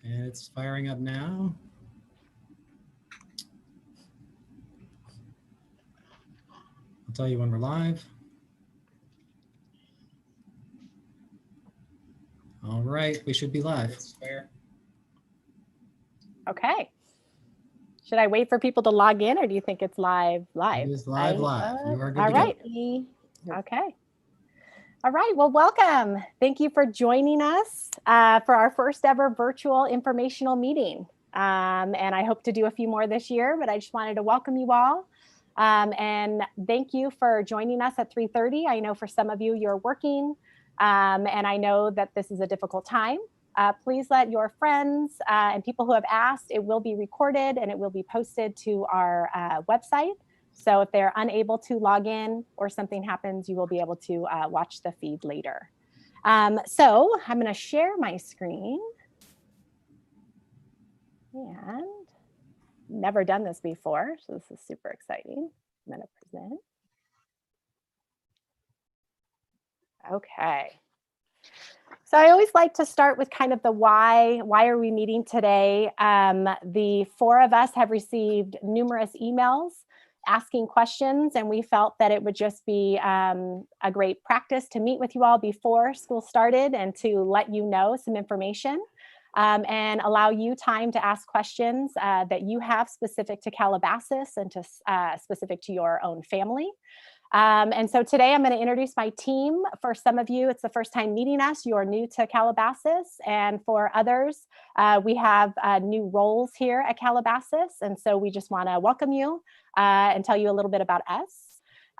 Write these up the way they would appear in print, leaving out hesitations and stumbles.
And it's firing up now. I'll tell you when we're live. All right, we should be live. Okay. Should I wait for people to log in, or do you think it's live? It is live. You are good all to right. go. Okay. All right. Well, welcome. Thank you for joining us for our first ever virtual informational meeting. And I hope to do a few more this year, but I just wanted to welcome you all. And thank you for joining us at 3:30. I know for some of you, you're working, and I know that this is a difficult time. Please let your friends and people who have asked, it will be recorded and it will be posted to our website. So if they're unable to log in or something happens, you will be able to watch the feed later. So I'm going to share my screen. And never done this before, so this is super exciting. I'm going to present. Okay. So I always like to start with kind of the why are we meeting today? The four of us have received numerous emails asking questions, and we felt that it would just be a great practice to meet with you all before school started and to let you know some information and allow you time to ask questions that you have specific to Calabasas and to specific to your own family. And so today I'm going to introduce my team. For some of you, it's the first time meeting us. You are new to Calabasas. And for others, we have new roles here at Calabasas. And so we just want to welcome you and tell you a little bit about us.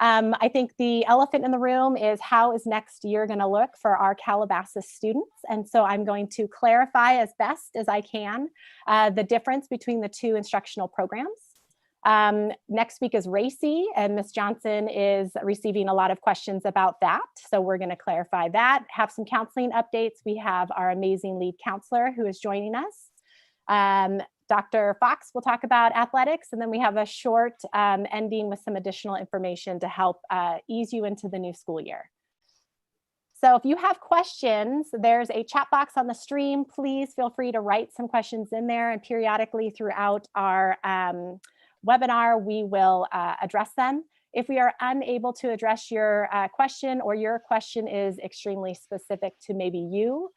I think the elephant in the room is how is next year going to look for our Calabasas students? And so I'm going to clarify as best as I can the difference between the two instructional programs. Next week is RACY, and Ms. Johnson is receiving a lot of questions about that. So we're going to clarify that, have some counseling updates. We have our amazing lead counselor who is joining us. Dr. Fox will talk about athletics, and then we have a short ending with some additional information to help ease you into the new school year. So if you have questions, there's a chat box on the stream. Please feel free to write some questions in there, and periodically throughout our webinar, we will address them. If we are unable to address your question, or your question is extremely specific to maybe you,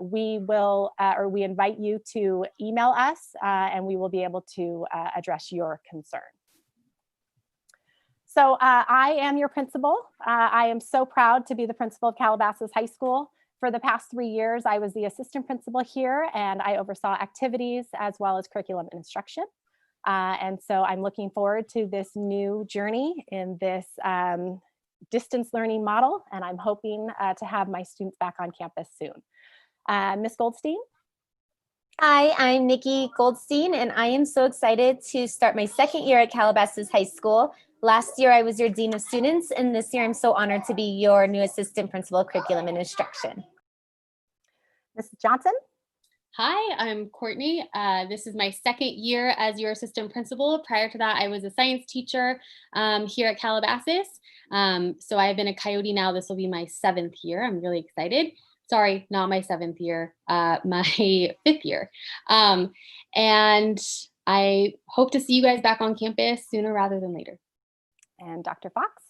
we will, or we invite you to email us and we will be able to address your concern. So I am your principal. I am so proud to be the principal of Calabasas High School. For the past 3 years, I was the assistant principal here, and I oversaw activities as well as curriculum and instruction. And so I'm looking forward to this new journey in this distance learning model, and I'm hoping to have my students back on campus soon. Ms. Goldstein? Hi, I'm Nikki Goldstein, and I am so excited to start my second year at Calabasas High School. Last year, I was your Dean of Students, and this year I'm so honored to be your new Assistant Principal of Curriculum and Instruction. Mrs. Johnson? Hi, I'm Courtney. This is my second year as your assistant principal. Prior to that, I was a science teacher here at Calabasas. So I've been a Coyote now. This will be my 7th year. I'm really excited. Sorry, not my 7th year, my 5th year. And I hope to see you guys back on campus sooner rather than later. And Dr. Fox?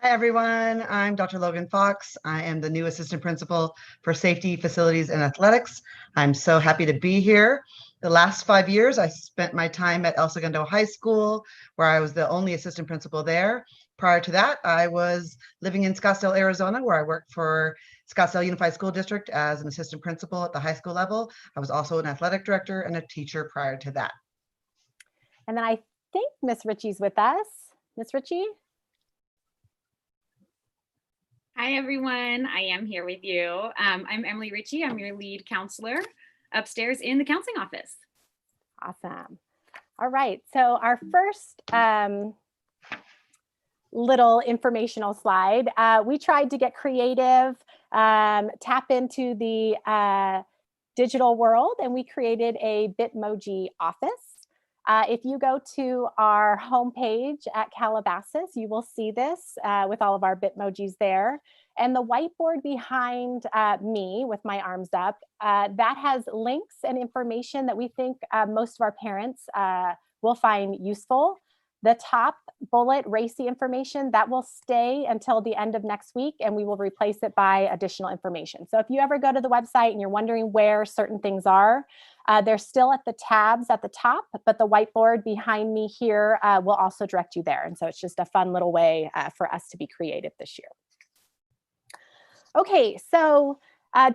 Hi, everyone. I'm Dr. Logan Fox. I am the new assistant principal for safety, facilities, and athletics. I'm so happy to be here. The last 5 years, I spent my time at El Segundo High School, where I was the only assistant principal there. Prior to that, I was living in Scottsdale, Arizona, where I worked for Scottsdale Unified School District as an assistant principal at the high school level. I was also an athletic director and a teacher prior to that. And then I think Miss Ritchie's with us. Miss Ritchie? Hi, everyone. I am here with you. I'm Emily Ritchie. I'm your lead counselor upstairs in the counseling office. Awesome. All right. So our first little informational slide, we tried to get creative, tap into the digital world, and we created a Bitmoji office. If you go to our homepage at Calabasas, you will see this with all of our Bitmojis there. And the whiteboard behind me with my arms up, that has links and information that we think most of our parents will find useful. The top bullet RACY information, that will stay until the end of next week, and we will replace it by additional information. So if you ever go to the website and you're wondering where certain things are, they're still at the tabs at the top, but the whiteboard behind me here will also direct you there. And so it's just a fun little way for us to be creative this year. Okay, so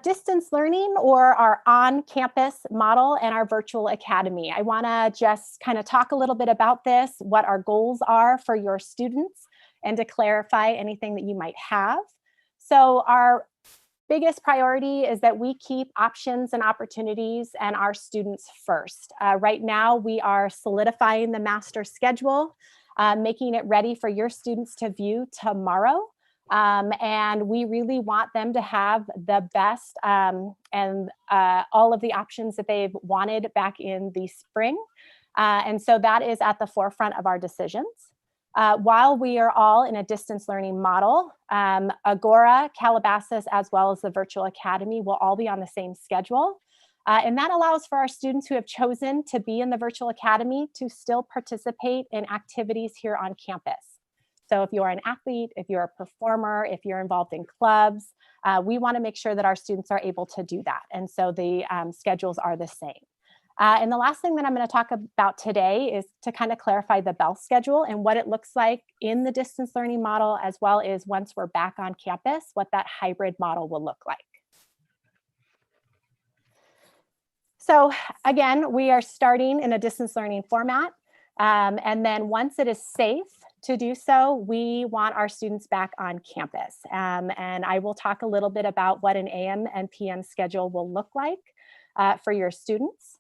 distance learning, or our on-campus model, and our virtual academy. I want to just kind of talk a little bit about this, what our goals are for your students, and to clarify anything that you might have. So our biggest priority is that we keep options and opportunities and our students first. Right now, we are solidifying the master schedule, making it ready for your students to view tomorrow. And we really want them to have the best and all of the options that they've wanted back in the spring. And so that is at the forefront of our decisions. While we are all in a distance learning model, Agora, Calabasas, as well as the Virtual Academy will all be on the same schedule. And that allows for our students who have chosen to be in the Virtual Academy to still participate in activities here on campus. So if you're an athlete, if you're a performer, if you're involved in clubs, we want to make sure that our students are able to do that. And so the schedules are the same. And the last thing that I'm going to talk about today is to kind of clarify the bell schedule and what it looks like in the distance learning model, as well as once we're back on campus, what that hybrid model will look like. So again, we are starting in a distance learning format. And then once it is safe to do so, we want our students back on campus. And I will talk a little bit about what an AM and PM schedule will look like for your students.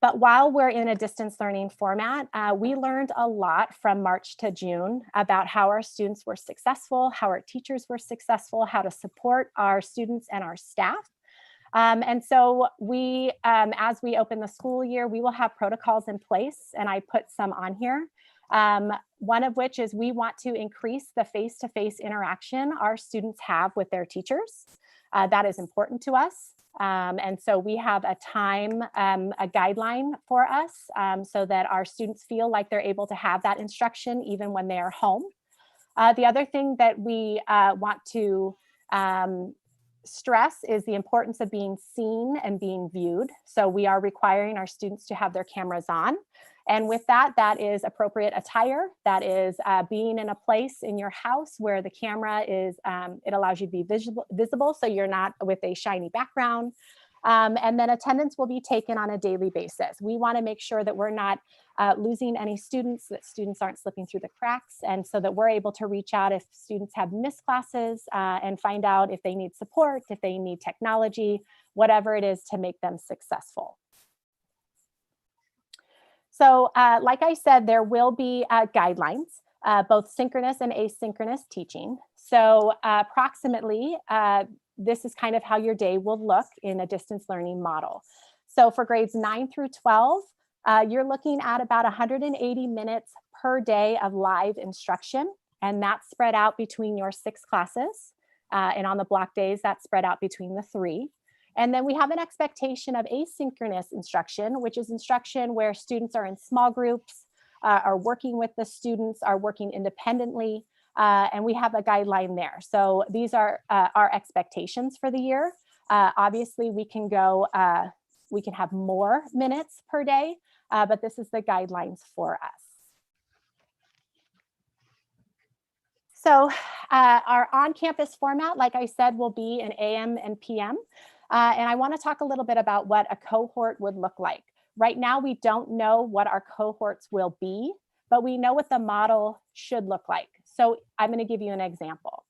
But while we're in a distance learning format, we learned a lot from March to June about how our students were successful, how our teachers were successful, how to support our students and our staff. And so we, as we open the school year, we will have protocols in place, and I put some on here. One of which is we want to increase the face-to-face interaction our students have with their teachers. That is important to us. And so we have a time, a guideline for us so that our students feel like they're able to have that instruction even when they are home. The other thing that we want to stress is the importance of being seen and being viewed. So we are requiring our students to have their cameras on. And with that, that is appropriate attire. That is being in a place in your house where the camera is, it allows you to be visible so you're not with a shiny background. And then attendance will be taken on a daily basis. We want to make sure that we're not losing any students, that students aren't slipping through the cracks, and so that we're able to reach out if students have missed classes and find out if they need support, if they need technology, whatever it is to make them successful. So like I said, there will be guidelines, both synchronous and asynchronous teaching. So approximately, this is kind of how your day will look in a distance learning model. So for grades 9 through 12, you're looking at about 180 minutes per day of live instruction, and that's spread out between your 6 classes. And on the block days, that's spread out between the 3. And then we have an expectation of asynchronous instruction, which is instruction where students are in small groups, are working with the students, are working independently, and we have a guideline there. So these are our expectations for the year. Obviously, we can go, we can have more minutes per day, but this is the guidelines for us. So our on-campus format, like I said, will be an AM and PM. And I want to talk a little bit about what a cohort would look like. Right now, we don't know what our cohorts will be, but we know what the model should look like. So I'm going to give you an example.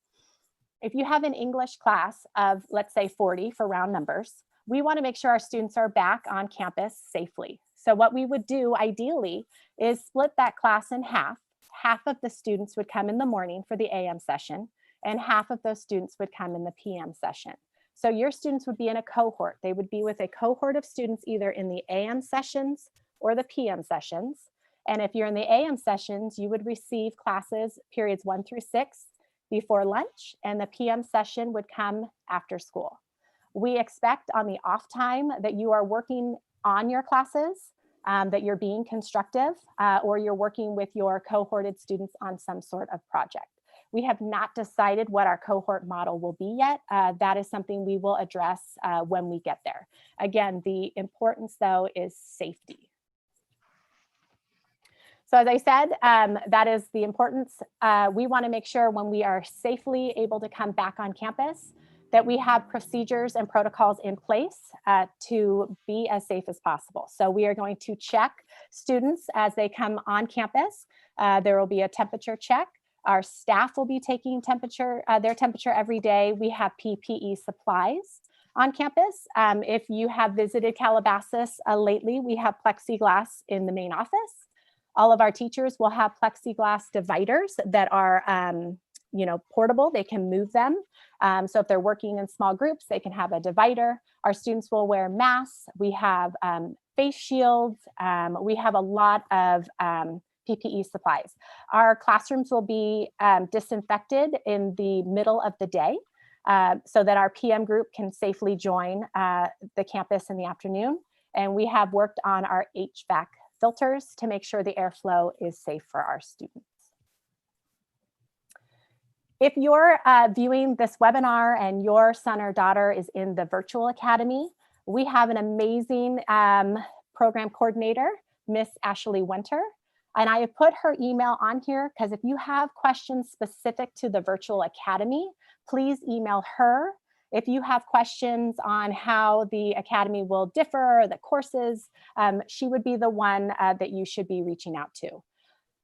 If you have an English class of, let's say, 40 for round numbers, we want to make sure our students are back on campus safely. So what we would do ideally is split that class in half. Half of the students would come in the morning for the AM session, and half of those students would come in the PM session. So your students would be in a cohort. They would be with a cohort of students either in the AM sessions or the PM sessions. And if you're in the AM sessions, you would receive classes periods 1 through 6 before lunch, and the PM session would come after school. We expect on the off time that you are working on your classes, that you're being constructive, or you're working with your cohorted students on some sort of project. We have not decided what our cohort model will be yet. That is something we will address when we get there. Again, the importance though is safety. So as I said, that is the importance. We want to make sure when we are safely able to come back on campus that we have procedures and protocols in place to be as safe as possible. So we are going to check students as they come on campus. There will be a temperature check. Our staff will be taking their temperature every day. We have PPE supplies on campus. If you have visited Calabasas lately, we have plexiglass in the main office. All of our teachers will have plexiglass dividers that are portable. They can move them. So if they're working in small groups, they can have a divider. Our students will wear masks. We have face shields. We have a lot of PPE supplies. Our classrooms will be disinfected in the middle of the day so that our PM group can safely join the campus in the afternoon. And we have worked on our HVAC filters to make sure the airflow is safe for our students. If you're viewing this webinar and your son or daughter is in the virtual academy, we have an amazing program coordinator, Miss Ashley Winter. And I have put her email on here because if you have questions specific to the virtual academy, please email her. If you have questions on how the academy will differ, the courses, she would be the one that you should be reaching out to.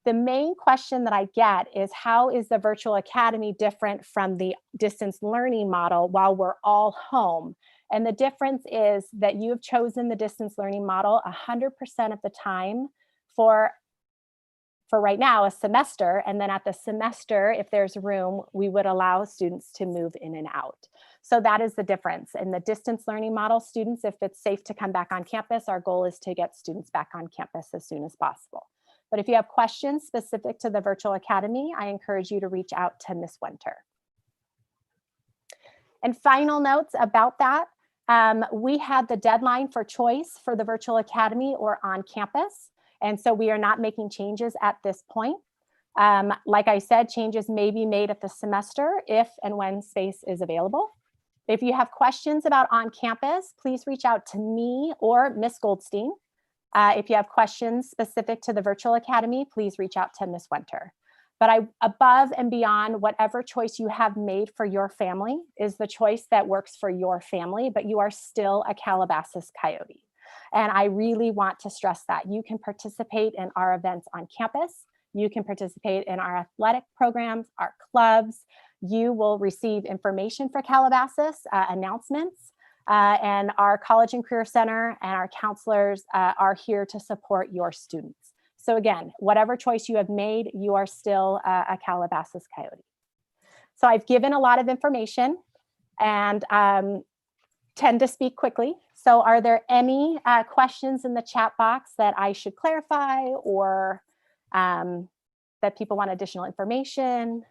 The main question that I get is, how is the virtual academy different from the distance learning model while we're all home? And the difference is that you have chosen the distance learning model 100% of the time for right now, a semester. And then at the semester, if there's room, we would allow students to move in and out. So that is the difference. In the distance learning model, students, if it's safe to come back on campus, our goal is to get students back on campus as soon as possible. But if you have questions specific to the virtual academy, I encourage you to reach out to Ms. Winter. And final notes about that, we had the deadline for choice for the virtual academy or on campus. And so we are not making changes at this point. Like I said, changes may be made at the semester if and when space is available. If you have questions about on campus, please reach out to me or Ms. Goldstein. If you have questions specific to the virtual academy, please reach out to Ms. Winter. But above and beyond whatever choice you have made for your family is the choice that works for your family, but you are still a Calabasas Coyote. And I really want to stress that you can participate in our events on campus. You can participate in our athletic programs, our clubs. You will receive information for Calabasas, announcements, and our College and Career Center and our counselors are here to support your students. So again, whatever choice you have made, you are still a Calabasas Coyote. So I've given a lot of information and tend to speak quickly. So are there any questions in the chat box that I should clarify or that people want additional information?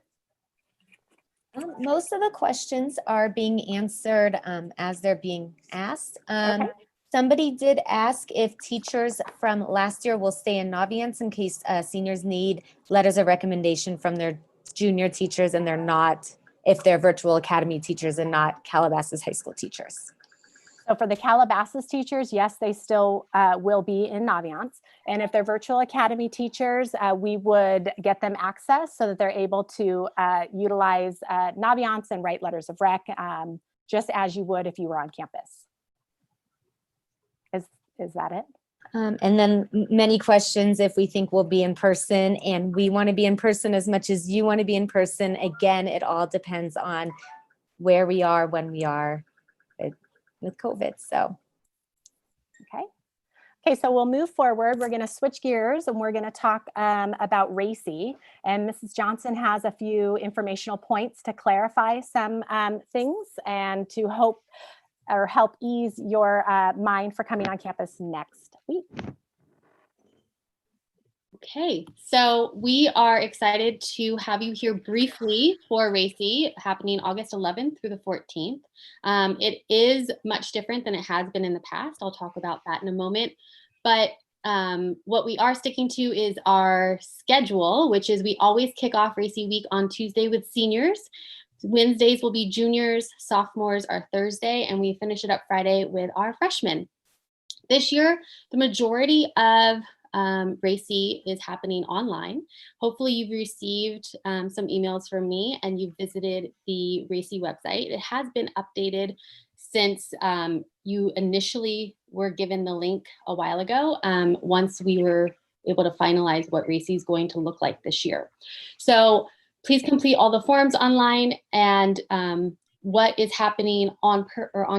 Most of the questions are being answered as they're being asked. Okay. Somebody did ask if teachers from last year will stay in Naviance in case seniors need letters of recommendation from their junior teachers and they're not, if they're virtual academy teachers and not Calabasas high school teachers. So for the Calabasas teachers, yes, they still will be in Naviance. And if they're virtual academy teachers, we would get them access so that they're able to utilize Naviance and write letters of rec, just as you would if you were on campus. Is that it? And then many questions if we think we'll be in person, and we want to be in person as much as you want to be in person. Again, it all depends on where we are, when we are with COVID. So. Okay, so we'll move forward. We're going to switch gears and we're going to talk about RACY. And Mrs. Johnson has a few informational points to clarify some things and to help ease your mind for coming on campus next week. Okay, so we are excited to have you here briefly for RACY happening August 11th through the 14th. It is much different than it has been in the past. I'll talk about that in a moment. But what we are sticking to is our schedule, which is we always kick off RACY week on Tuesday with seniors. Wednesdays will be juniors, sophomores are Thursday, and we finish it up Friday with our freshmen. This year, the majority of RACY is happening online. Hopefully you've received some emails from me and you've visited the RACY website. It has been updated since you initially were given the link a while ago, once we were able to finalize what RACY is going to look like this year. So please complete all the forms online, and what is happening on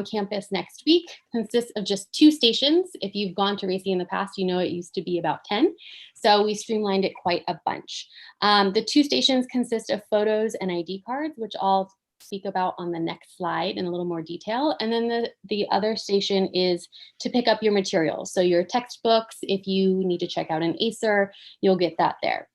campus next week consists of just 2 stations. If you've gone to RACY in the past, you know it used to be about 10. So we streamlined it quite a bunch. The 2 stations consist of photos and ID cards, which I'll speak about on the next slide in a little more detail. And then the other station is to pick up your materials. So your textbooks, if you need to check out an ACER, you'll get that there.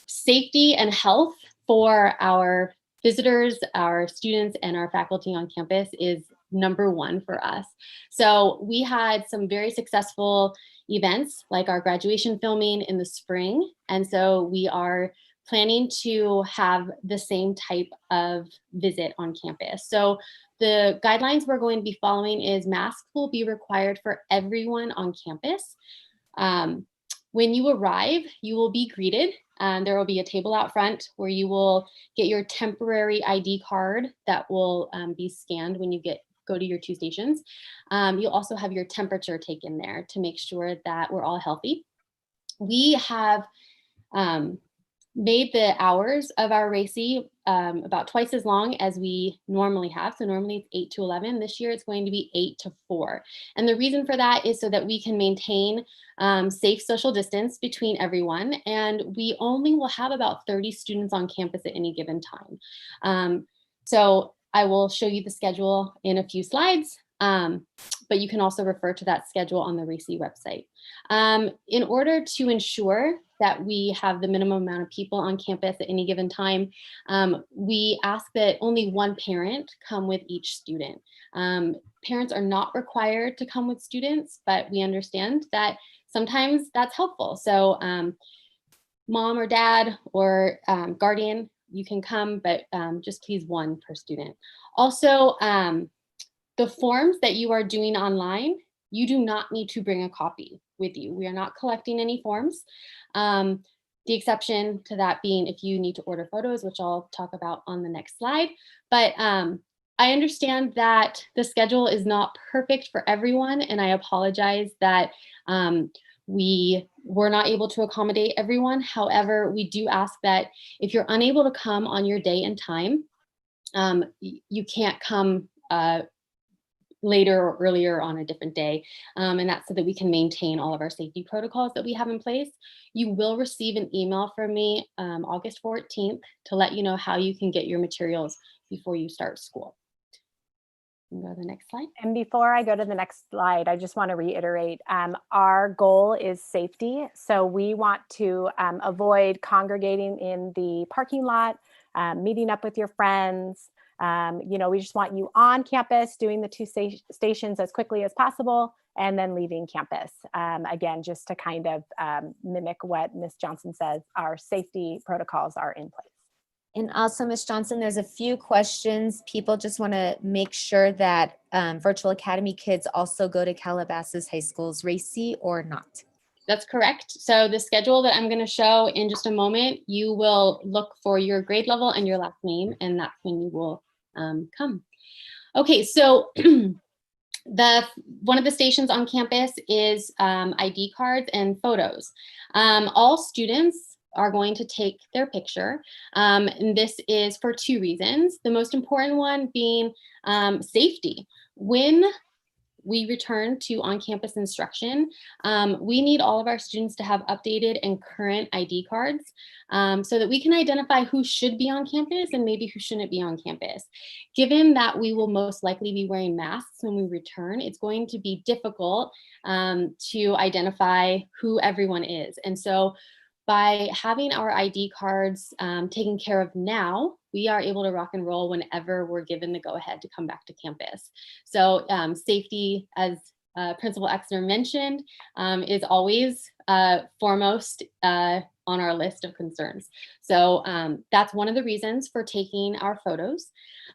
Safety and health for our visitors, our students, and our faculty on campus is #1 for us. So we had some very successful events like our graduation filming in the spring. And so we are planning to have the same type of visit on campus. So the guidelines we're going to be following is masks will be required for everyone on campus. When you arrive, you will be greeted. There will be a table out front where you will get your temporary ID card that will be scanned when you go to your 2 stations. You'll also have your temperature taken there to make sure that we're all healthy. We have made the hours of our RACY about twice as long as we normally have. So normally it's 8 to 11. This year it's going to be 8 to 4. And the reason for that is so that we can maintain safe social distance between everyone. And we only will have about 30 students on campus at any given time. So I will show you the schedule in a few slides. But you can also refer to that schedule on the RACY website. In order to ensure that we have the minimum amount of people on campus at any given time, we ask that only 1 parent come with each student. Parents are not required to come with students, but we understand that sometimes that's helpful. So mom or dad or guardian, you can come, but just please 1 per student. Also, the forms that you are doing online, you do not need to bring a copy with you. We are not collecting any forms. The exception to that being if you need to order photos, which I'll talk about on the next slide. But I understand that the schedule is not perfect for everyone, and I apologize that we were not able to accommodate everyone. However, we do ask that if you're unable to come on your day and time, you can't come later or earlier on a different day. And that's so that we can maintain all of our safety protocols that we have in place. You will receive an email from me August 14th to let you know how you can get your materials before you start school. Go to the next slide. And before I go to the next slide, I just want to reiterate, our goal is safety. So we want to avoid congregating in the parking lot, meeting up with your friends. We just want you on campus doing the 2 stations as quickly as possible and then leaving campus. Again, just to kind of mimic what Ms. Johnson says, our safety protocols are in place. And also, Ms. Johnson, there's a few questions. People just want to make sure that Virtual Academy kids also go to Calabasas High School's RACY or not. That's correct. So the schedule that I'm going to show in just a moment, you will look for your grade level and your last name, and that's when you will come. Okay, so one of the stations on campus is ID cards and photos. All students are going to take their picture, and this is for 2 reasons. The most important one being safety. When we return to on-campus instruction, we need all of our students to have updated and current ID cards so that we can identify who should be on campus and maybe who shouldn't be on campus. Given that we will most likely be wearing masks when we return, it's going to be difficult to identify who everyone is. And so by having our ID cards taken care of now, we are able to rock and roll whenever we're given the go-ahead to come back to campus. So safety, as Principal Exner mentioned, is always foremost on our list of concerns. So that's one of the reasons for taking our photos.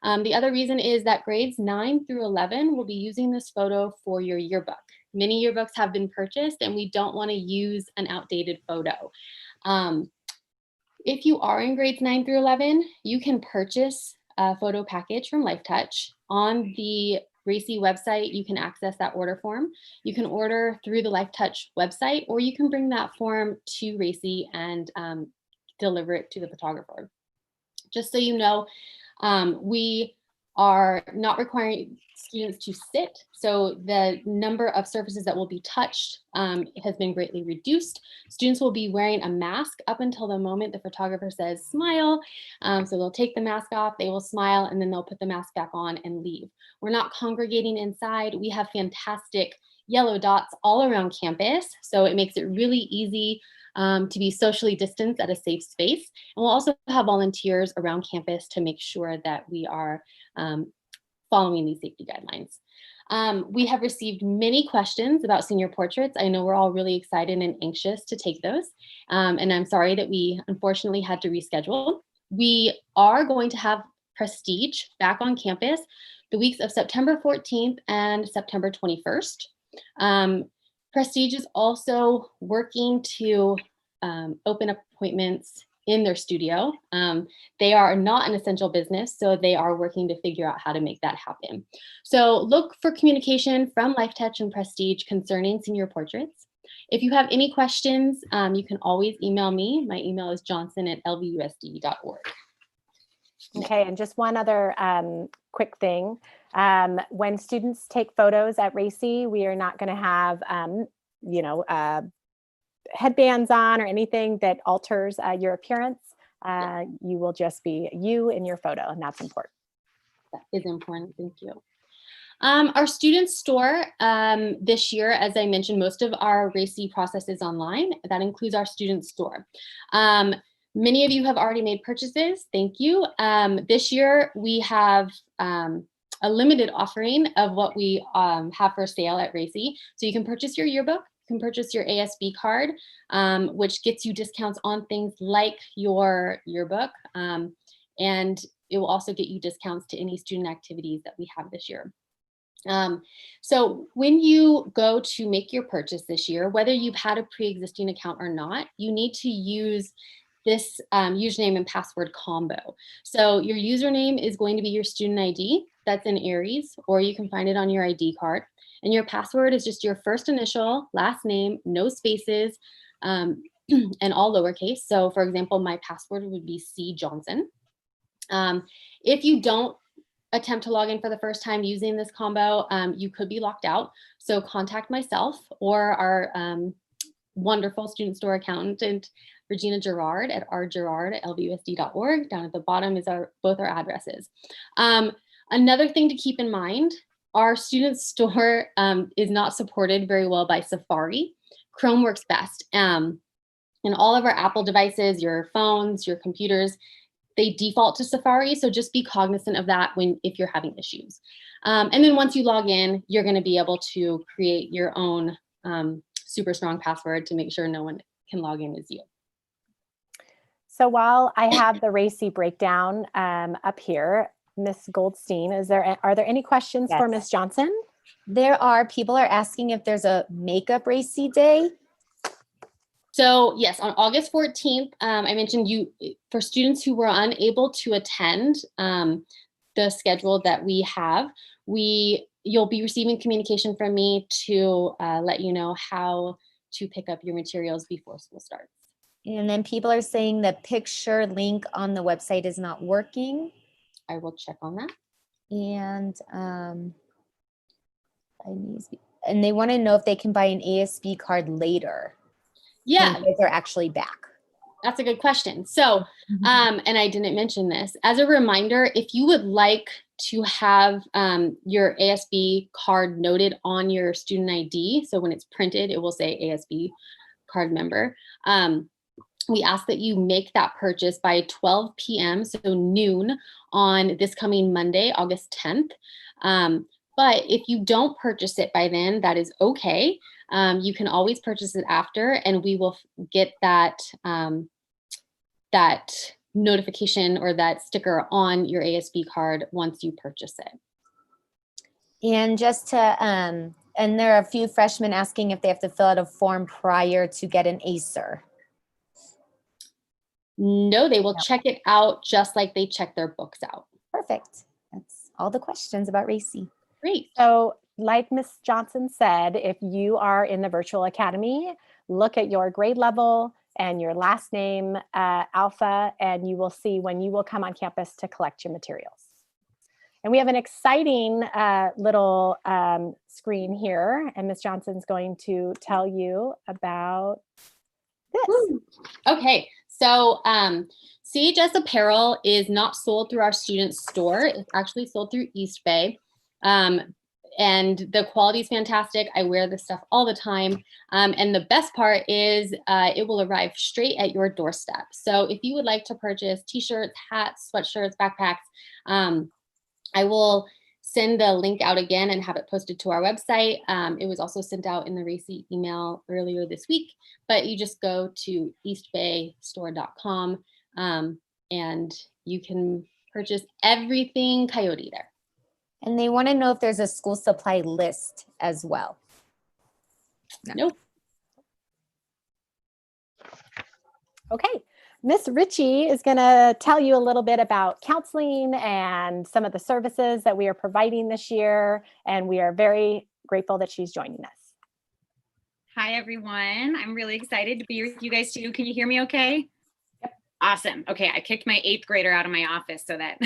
The other reason is that grades 9 through 11 will be using this photo for your yearbook. Many yearbooks have been purchased and we don't want to use an outdated photo. If you are in grades 9 through 11, you can purchase a photo package from LifeTouch. On the RACY website, you can access that order form. You can order through the LifeTouch website, or you can bring that form to RACY and deliver it to the photographer. Just so you know, we are not requiring students to sit, so the number of surfaces that will be touched has been greatly reduced. Students will be wearing a mask up until the moment the photographer says smile. So they'll take the mask off, they will smile, and then they'll put the mask back on and leave. We're not congregating inside. We have fantastic yellow dots all around campus, so it makes it really easy to be socially distanced at a safe space. And we'll also have volunteers around campus to make sure that we are following these safety guidelines. We have received many questions about senior portraits. I know we're all really excited and anxious to take those. And I'm sorry that we unfortunately had to reschedule. We are going to have Prestige back on campus the weeks of September 14th and September 21st. Prestige is also working to open appointments in their studio. They are not an essential business, so they are working to figure out how to make that happen. So look for communication from LifeTouch and Prestige concerning senior portraits. If you have any questions, you can always email me. My email is johnson@lvusd.org. Okay, and just one other quick thing. When students take photos at RACY, we are not going to have, headbands on or anything that alters your appearance. You will just be you in your photo, and that's important. That is important. Thank you. Our student store this year, as I mentioned, most of our RACY process is online. That includes our student store. Many of you have already made purchases. Thank you. This year, we have a limited offering of what we have for sale at RACY. So you can purchase your yearbook, you can purchase your ASB card, which gets you discounts on things like your yearbook. And it will also get you discounts to any student activities that we have this year. So when you go to make your purchase this year, whether you've had a pre-existing account or not, you need to use this username and password combo. So your username is going to be your student ID that's in Aries, or you can find it on your ID card. And your password is just your first initial, last name, no spaces, and all lowercase. So for example, my password would be C Johnson. If you don't attempt to log in for the first time using this combo, you could be locked out. So contact myself or our wonderful student store accountant, Regina Gerard at rgerard@lvusd.org. Down at the bottom is both our addresses. Another thing to keep in mind, our student store is not supported very well by Safari. Chrome works best. And all of our Apple devices, your phones, your computers, they default to Safari, so just be cognizant of that if you're having issues. And then once you log in, you're going to be able to create your own super strong password to make sure no one can log in as you. So while I have the RACY breakdown up here, Ms. Goldstein, are there any questions for Ms. Johnson? People are asking if there's a makeup RACY day. So yes, on August 14th, I mentioned for students who were unable to attend the schedule that we have, you'll be receiving communication from me to let you know how to pick up your materials before school starts. And then people are saying the picture link on the website is not working. I will check on that. And And they want to know if they can buy an ASB card later. Yeah, When they're actually back. that's a good question. So, and I didn't mention this. As a reminder, if you would like to have your ASB card noted on your student ID, so when it's printed, it will say ASB card member. We ask that you make that purchase by 12 p.m., so noon on this coming Monday, August 10th. But if you don't purchase it by then, that is okay. You can always purchase it after, and we will get that that notification or that sticker on your ASB card once you purchase it. And just to, and there are a few freshmen asking if they have to fill out a form prior to get an ACER. No, they will check it out just like they check their books out. Perfect. That's all the questions about RACY. Great. So like Ms. Johnson said, if you are in the virtual academy, look at your grade level and your last name, alpha, and you will see when you will come on campus to collect your materials. And we have an exciting little screen here, and Ms. Johnson's going to tell you about this. Okay, so CHS apparel is not sold through our student store. It's actually sold through East Bay. And the quality is fantastic. I wear this stuff all the time. And the best part is it will arrive straight at your doorstep. So if you would like to purchase t-shirts, hats, sweatshirts, backpacks, I will send the link out again and have it posted to our website. It was also sent out in the RACY email earlier this week, but you just go to eastbaystore.com and you can purchase everything Coyote there. And they want to know if there's a school supply list as well. Nope. Okay, Miss Ritchie is going to tell you a little bit about counseling and some of the services that we are providing this year, and we are very grateful that she's joining us. Hi, everyone. I'm really excited to be with you guys too. Can you hear me okay? Yep. Awesome. Okay, I kicked my 8th grader out of my office so that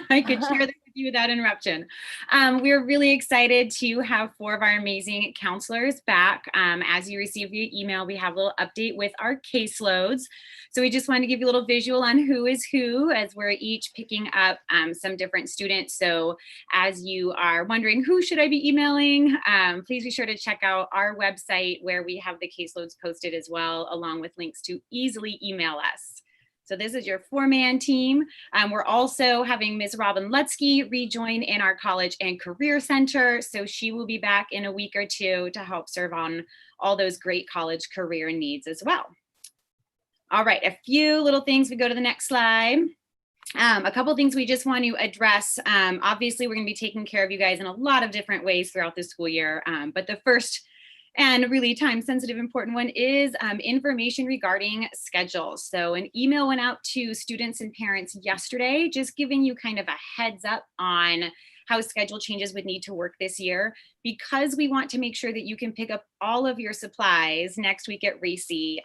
I could share this with you without interruption. We're really excited to have 4 of our amazing counselors back. As you received via email, we have a little update with our caseloads. So we just wanted to give you a little visual on who is who as we're each picking up some different students. So as you are wondering, who should I be emailing? Please be sure to check out our website where we have the caseloads posted as well, along with links to easily email us. So this is your 4-man team. We're also having Ms. Robin Lutsky rejoin in our College and Career Center. So she will be back in a week or 2 to help serve on all those great college career needs as well. All right, a few little things. We go to the next slide. A couple things we just want to address. Obviously, we're going to be taking care of you guys in a lot of different ways throughout the school year. But the first and really time-sensitive important one is information regarding schedules. So an email went out to students and parents yesterday, just giving you kind of a heads up on how schedule changes would need to work this year, because we want to make sure that you can pick up all of your supplies next week at RACY.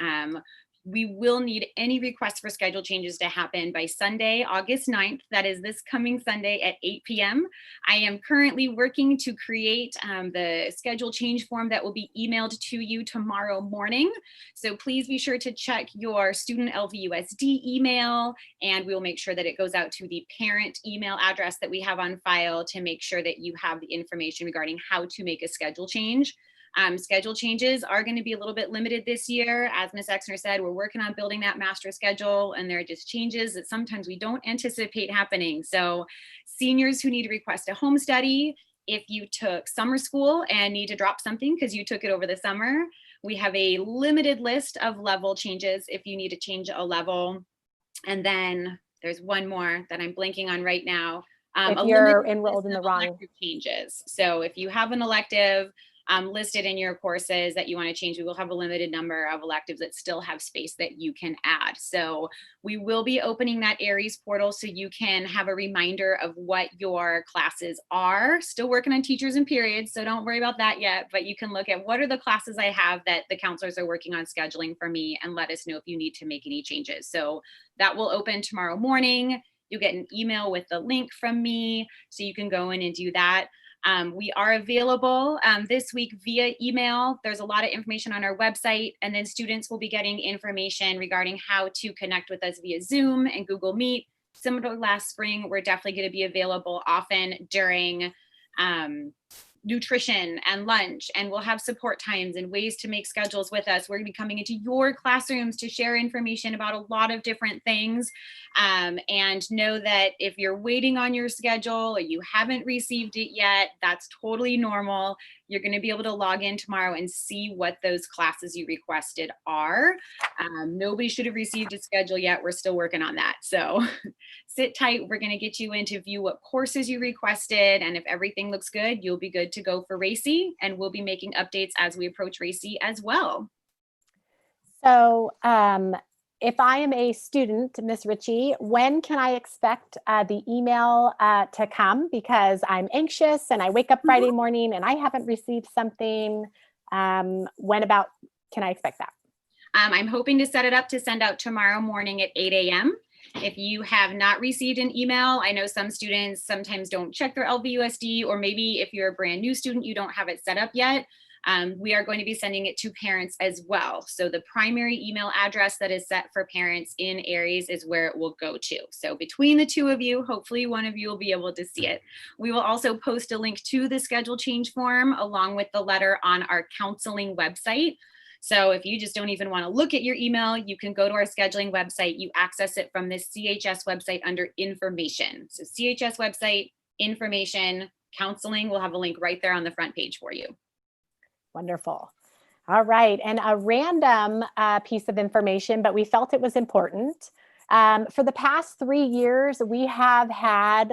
We will need any requests for schedule changes to happen by Sunday, August 9th. That is this coming Sunday at 8 p.m. I am currently working to create the schedule change form that will be emailed to you tomorrow morning. So please be sure to check your student LVUSD email, and we'll make sure that it goes out to the parent email address that we have on file to make sure that you have the information regarding how to make a schedule change. Schedule changes are going to be a little bit limited this year. As Ms. Exner said, we're working on building that master schedule, and there are just changes that sometimes we don't anticipate happening. So seniors who need to request a home study, if you took summer school and need to drop something because you took it over the summer, we have a limited list of level changes if you need to change a level. And then there's one more that I'm blanking on right now. If you're enrolled in the wrong changes. So if you have an elective listed in your courses that you want to change, we will have a limited number of electives that still have space that you can add. So we will be opening that ARIES portal so you can have a reminder of what your classes are. Still working on teachers and periods, so don't worry about that yet, but you can look at what are the classes I have that the counselors are working on scheduling for me, and let us know if you need to make any changes. So that will open tomorrow morning. You'll get an email with the link from me so you can go in and do that. We are available this week via email. There's a lot of information on our website, and then students will be getting information regarding how to connect with us via Zoom and Google Meet. Similar to last spring, we're definitely going to be available often during nutrition and lunch, and we'll have support times and ways to make schedules with us. We're going to be coming into your classrooms to share information about a lot of different things. And know that if you're waiting on your schedule or you haven't received it yet, that's totally normal. You're going to be able to log in tomorrow and see what those classes you requested are. Nobody should have received a schedule yet. We're still working on that. So sit tight. We're going to get you in to view what courses you requested. And if everything looks good, you'll be good to go for RACY. And we'll be making updates as we approach RACY as well. So if I am a student, Ms. Ritchie, when can I expect the email to come? Because I'm anxious and I wake up Friday morning and I haven't received something. When about can I expect that? I'm hoping to set it up to send out tomorrow morning at 8 a.m. If you have not received an email, I know some students sometimes don't check their LVUSD, or maybe if you're a brand new student, you don't have it set up yet. We are going to be sending it to parents as well. So the primary email address that is set for parents in Aries is where it will go to. So between the two of you, hopefully one of you will be able to see it. We will also post a link to the schedule change form along with the letter on our counseling website. So if you just don't even want to look at your email, you can go to our scheduling website. You access it from this CHS website under information. So CHS website, information, counseling, we'll have a link right there on the front page for you. Wonderful. All right. And a random piece of information, but we felt it was important. For the past 3 years, we have had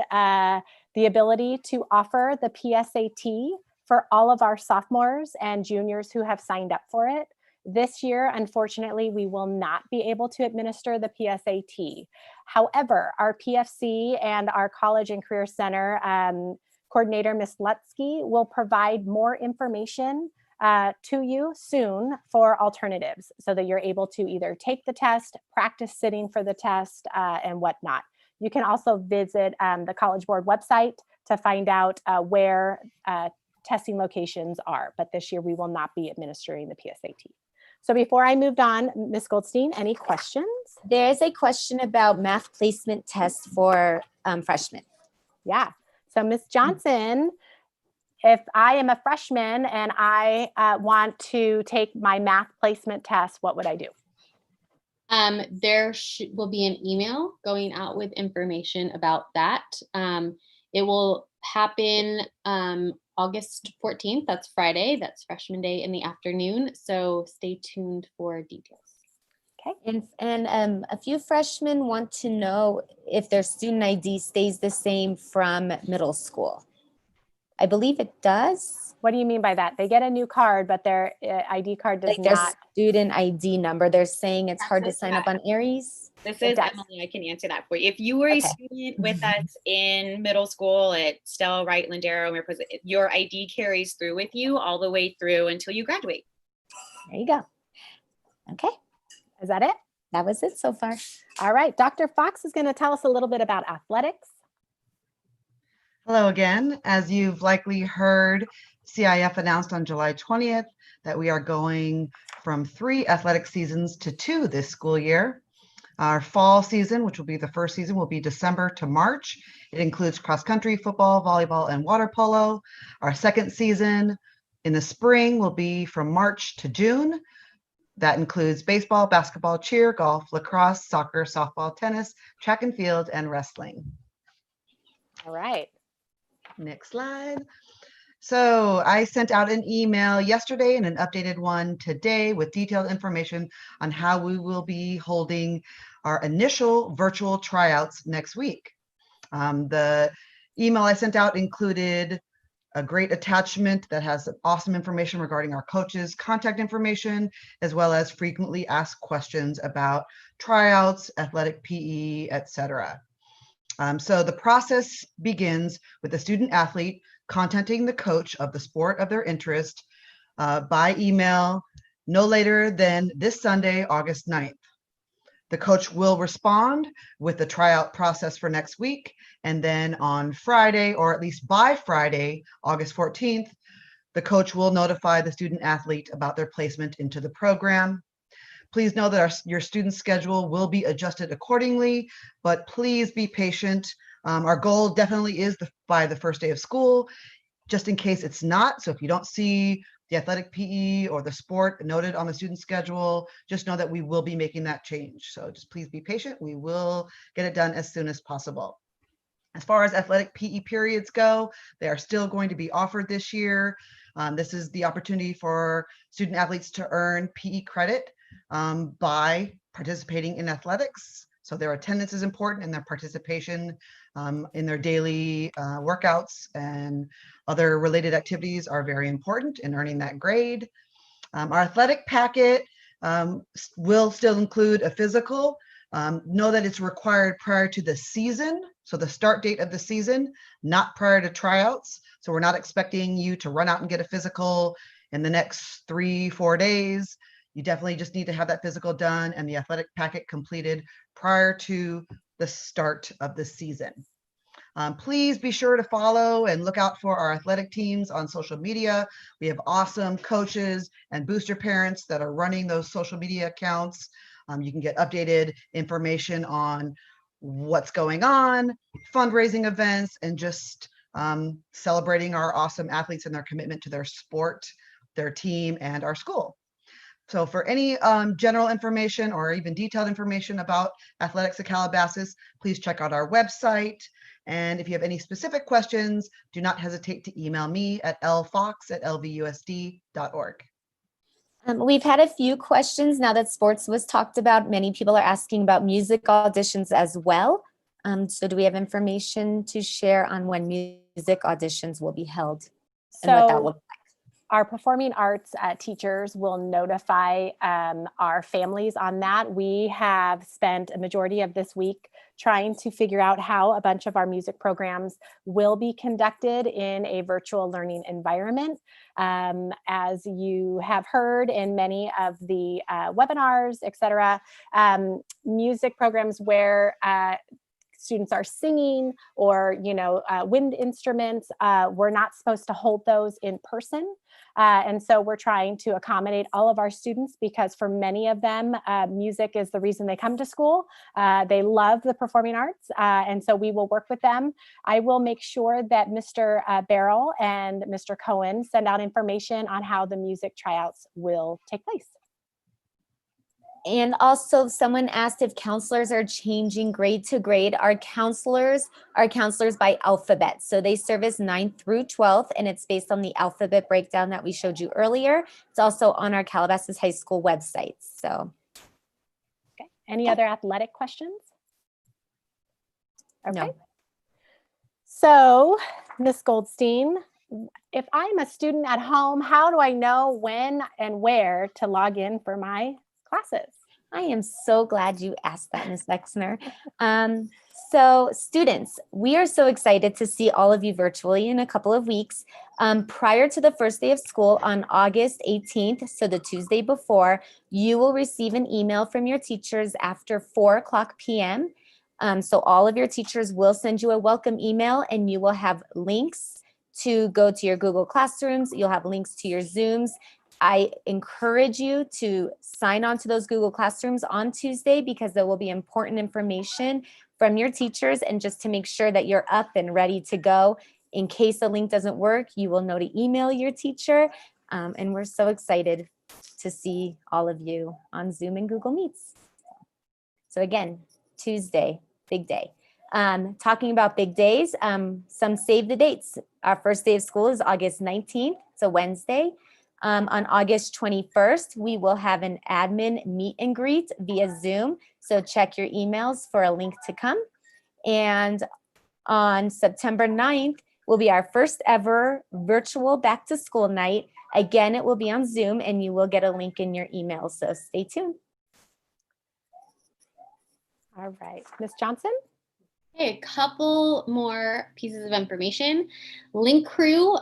the ability to offer the PSAT for all of our sophomores and juniors who have signed up for it. This year, unfortunately, we will not be able to administer the PSAT. However, our PFC and our College and Career Center coordinator, Ms. Lutsky, will provide more information to you soon for alternatives so that you're able to either take the test, practice sitting for the test, and whatnot. You can also visit the College Board website to find out where testing locations are. But this year we will not be administering the PSAT. So before I moved on, Ms. Goldstein, any questions? There's a question about math placement tests for freshmen. Yeah. So Ms. Johnson, if I am a freshman and I want to take my math placement test, what would I do? There will be an email going out with information about that. It will happen August 14th. That's Friday. That's freshman day in the afternoon. So stay tuned for details. Okay. And a few freshmen want to know if their student ID stays the same from middle school. I believe it does. What do you mean by that? They get a new card, but their ID card does Like their not. student ID number. They're saying it's hard to sign up on Aries. This is Emily. I can answer that for you. If you were a student with us in middle school at Stella, Wright, Lindero, your ID carries through with you all the way through until you graduate. There you go. Okay. Is that it? That was it so far. All right. Dr. Fox is going to tell us a little bit about athletics. Hello again. As you've likely heard, CIF announced on July 20th that we are going from 3 athletic seasons to 2 this school year. Our fall season, which will be the first season, will be December to March. It includes cross country, football, volleyball, and water polo. Our second season in the spring will be from March to June. That includes baseball, basketball, cheer, golf, lacrosse, soccer, softball, tennis, track and field, and wrestling. All right. Next slide. So I sent out an email yesterday and an updated one today with detailed information on how we will be holding our initial virtual tryouts next week. The email I sent out included a great attachment that has awesome information regarding our coaches' contact information, as well as frequently asked questions about tryouts, athletic PE, etc. So the process begins with the student athlete contacting the coach of the sport of their interest by email no later than this Sunday, August 9th. The coach will respond with the tryout process for next week. And then on Friday, or at least by Friday, August 14th, the coach will notify the student athlete about their placement into the program. Please know that your student schedule will be adjusted accordingly, but please be patient. Our goal definitely is by the first day of school, just in case it's not. So if you don't see the athletic PE or the sport noted on the student schedule, just know that we will be making that change. So just please be patient. We will get it done as soon as possible. As far as athletic PE periods go, they are still going to be offered this year. This is the opportunity for student athletes to earn PE credit by participating in athletics. So their attendance is important, and their participation in their daily workouts and other related activities are very important in earning that grade. Our athletic packet will still include a physical. Know that it's required prior to the season, so the start date of the season, not prior to tryouts. So we're not expecting you to run out and get a physical in the next 3-4 days. You definitely just need to have that physical done and the athletic packet completed prior to the start of the season. Please be sure to follow and look out for our athletic teams on social media. We have awesome coaches and booster parents that are running those social media accounts. You can get updated information on what's going on, fundraising events, and just celebrating our awesome athletes and their commitment to their sport, their team, and our school. So for any general information or even detailed information about athletics at Calabasas, please check out our website. And if you have any specific questions, do not hesitate to email me at lfox@lvusd.org. We've had a few questions now that sports was talked about. Many people are asking about music auditions as well. So do we have information to share on when music auditions will be held and what that will look like? Our performing arts teachers will notify our families on that. We have spent a majority of this week trying to figure out how a bunch of our music programs will be conducted in a virtual learning environment. As you have heard in many of the webinars, et cetera, music programs where students are singing or, wind instruments, we're not supposed to hold those in person. And so we're trying to accommodate all of our students because for many of them, music is the reason they come to school. They love the performing arts. And so we will work with them. I will make sure that Mr. Barrel and Mr. Cohen send out information on how the music tryouts will take place. And also someone asked if counselors are changing grade to grade. Our counselors are counselors by alphabet. So they service 9th through 12th, and it's based on the alphabet breakdown that we showed you earlier. It's also on our Calabasas High School website. So, okay. Any other athletic questions? Okay. No. So, Ms. Goldstein, if I'm a student at home, how do I know when and where to log in for my classes? I am so glad you asked that, Ms. Exner. So students, we are so excited to see all of you virtually in a couple of weeks. Prior to the first day of school on August 18th, so the Tuesday before, you will receive an email from your teachers after 4:00 p.m. So all of your teachers will send you a welcome email, and you will have links to go to your Google Classrooms. You'll have links to your Zooms. I encourage you to sign on to those Google Classrooms on Tuesday because there will be important information from your teachers, and just to make sure that you're up and ready to go. In case the link doesn't work, you will know to email your teacher. And we're so excited to see all of you on Zoom and Google Meets. So again, Tuesday, big day. Talking about big days, some save the dates. Our first day of school is August 19th. It's a Wednesday. On August 21st, we will have an admin meet and greet via Zoom. So check your emails for a link to come. And on September 9th will be our first ever virtual back to school night. Again, it will be on Zoom, and you will get a link in your email. So stay tuned. All right, Ms. Johnson? Okay, a couple more pieces of information. Link Crew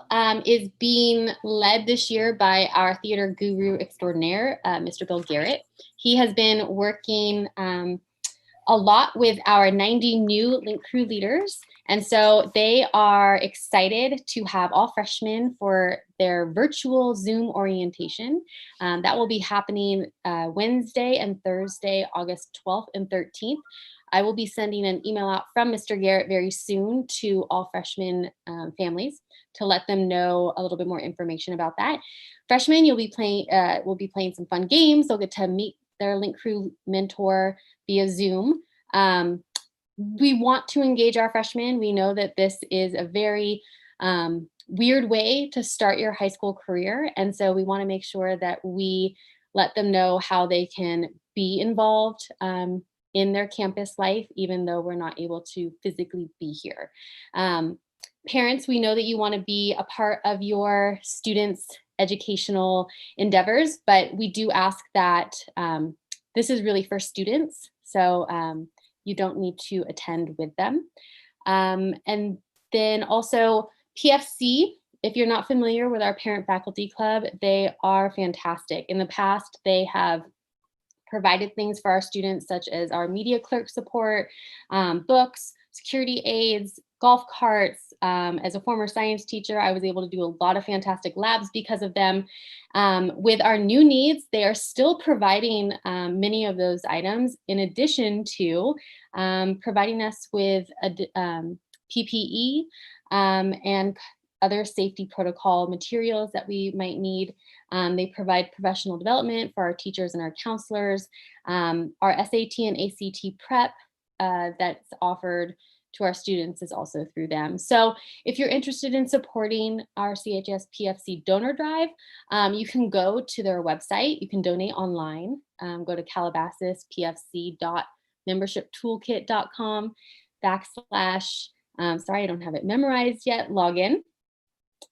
is being led this year by our theater guru extraordinaire, Mr. Bill Garrett. He has been working a lot with our 90 new Link Crew leaders. And so they are excited to have all freshmen for their virtual Zoom orientation. That will be happening Wednesday and Thursday, August 12th and 13th. I will be sending an email out from Mr. Garrett very soon to all freshman families to let them know a little bit more information about that. Freshmen, will be playing some fun games. They'll get to meet their Link Crew mentor via Zoom. We want to engage our freshmen. We know that this is a very weird way to start your high school career. And so we want to make sure that we let them know how they can be involved in their campus life, even though we're not able to physically be here. Parents, we know that you want to be a part of your students' educational endeavors, but we do ask that this is really for students. So you don't need to attend with them. And then also PFC, if you're not familiar with our Parent Faculty Club, they are fantastic. In the past, they have provided things for our students such as our media clerk support, books, security aids, golf carts. As a former science teacher, I was able to do a lot of fantastic labs because of them. With our new needs, they are still providing many of those items in addition to providing us with a PPE and other safety protocol materials that we might need. They provide professional development for our teachers and our counselors. Our SAT and ACT prep that's offered to our students is also through them. So if you're interested in supporting our CHS PFC donor drive, you can go to their website. You can donate online. Go to calabasaspfc.membershiptoolkit.com / sorry, I don't have it memorized yet, login.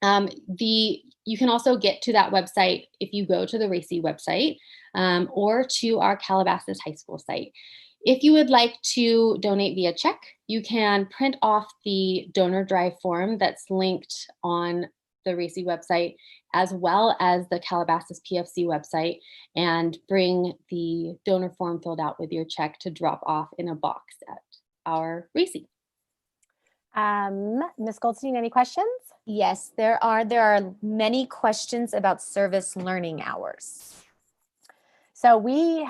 You can also get to that website if you go to the RACY website or to our Calabasas High School site. If you would like to donate via check, you can print off the donor drive form that's linked on the RACY website, as well as the Calabasas PFC website, and bring the donor form filled out with your check to drop off in a box at our RACY. Ms. Goldstein, any questions? Yes, there are many questions about service learning hours. So we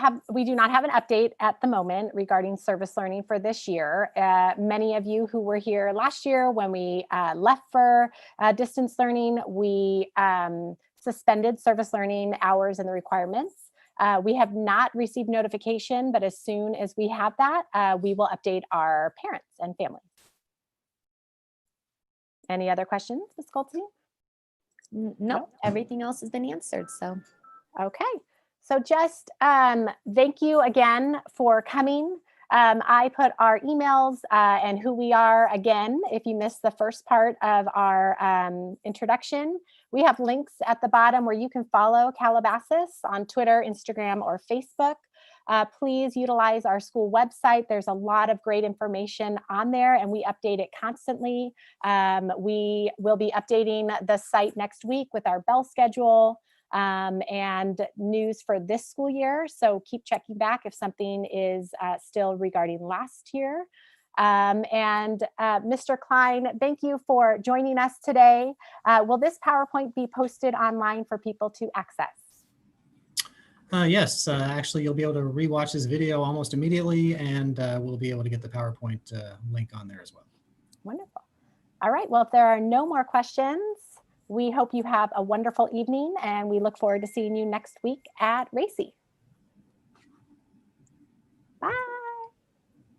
do not have an update at the moment regarding service learning for this year. Many of you who were here last year when we left for distance learning, we suspended service learning hours and the requirements. We have not received notification, but as soon as we have that, we will update our parents and families. Any other questions, Ms. Goldstein? No, everything else has been answered, so. Okay. So just thank you again for coming. I put our emails and who we are again. If you missed the first part of our introduction, we have links at the bottom where you can follow Calabasas on Twitter, Instagram, or Facebook. Please utilize our school website. There's a lot of great information on there and we update it constantly. We will be updating the site next week with our bell schedule and news for this school year. So keep checking back if something is still regarding last year. Mr. Klein, thank you for joining us today. Will this PowerPoint be posted online for people to access? Yes, actually, you'll be able to rewatch this video almost immediately, and we'll be able to get the PowerPoint link on there as well. Wonderful. All right. Well, if there are no more questions, we hope you have a wonderful evening, and we look forward to seeing you next week at RACY.